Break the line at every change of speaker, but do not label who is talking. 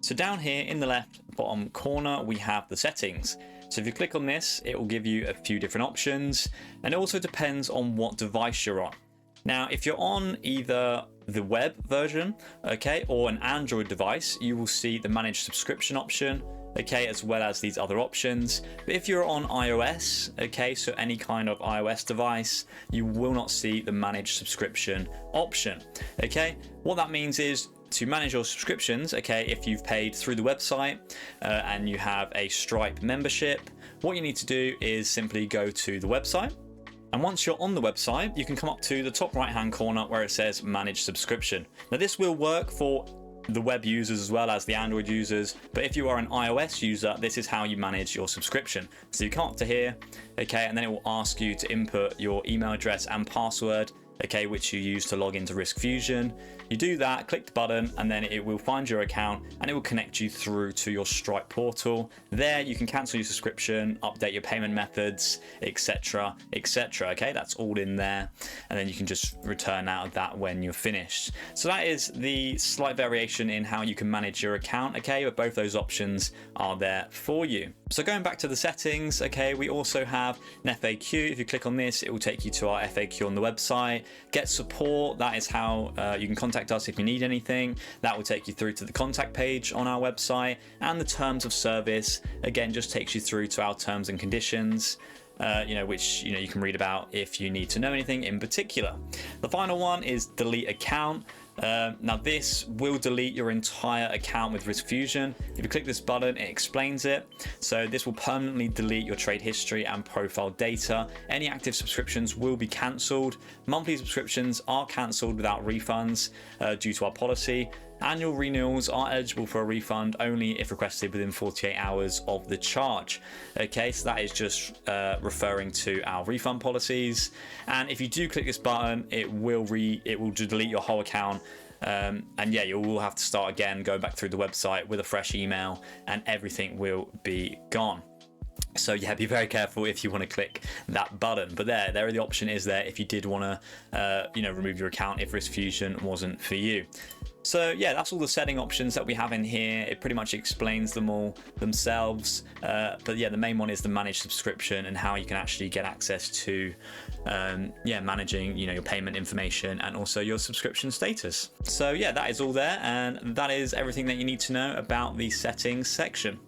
So down here in the left bottom corner, we have the settings. So if you click on this, it will give you a few different options, and it also depends on what device you're on. Now, if you're on either the web version, okay, or an Android device, you will see the manage subscription option, okay, as well as these other options. But if you're on iOS, okay, so any kind of iOS device, you will not see the manage subscription option, okay. What that means is, to manage your subscriptions, okay, if you've paid through the website and you have a Stripe membership, what you need to do is simply go to the website. And once you're on the website, you can come up to the top right hand corner where it says manage subscription. Now this will work for the web users as well as the Android users, but if you are an iOS user, this is how you manage your subscription. So you come up to here, okay, and then it will ask you to input your email address and password, okay, which you use to log into RiskFusion. You do that, click the button, and then it will find your account and it will connect you through to your Stripe portal. There you can cancel your subscription, update your payment methods, etc, etc, okay, that's all in there, and then you can just return out of that when you're finished. So that is the slight variation in how you can manage your account, okay, but both those options are there for you. So going back to the settings, okay, we also have an FAQ. If you click on this, it will take you to our FAQ on the website. Get support, that is how you can contact us if you need anything. That will take you through to the contact page on our website, and the terms of service, again, just takes you through to our terms and conditions. Which you can read about if you need to know anything in particular. The final one is delete account. Now this will delete your entire account with RiskFusion. If you click this button, it explains it. So this will permanently delete your trade history and profile data. Any active subscriptions will be cancelled. Monthly subscriptions are cancelled without refunds due to our policy. Annual renewals are eligible for a refund only if requested within 48 hours of the charge. Okay, so that is just referring to our refund policies. And if you do click this button, it will delete your whole account. And yeah, you will have to start again, go back through the website with a fresh email, and everything will be gone. So yeah, be very careful if you want to click that button. But there the option is there if you did want to remove your account if RiskFusion wasn't for you. So yeah, that's all the setting options that we have in here. It pretty much explains them all themselves. But yeah, the main one is the managed subscription and how you can actually get access to managing your payment information and also your subscription status. So yeah, that is all there, and that is everything that you need to know about the settings section.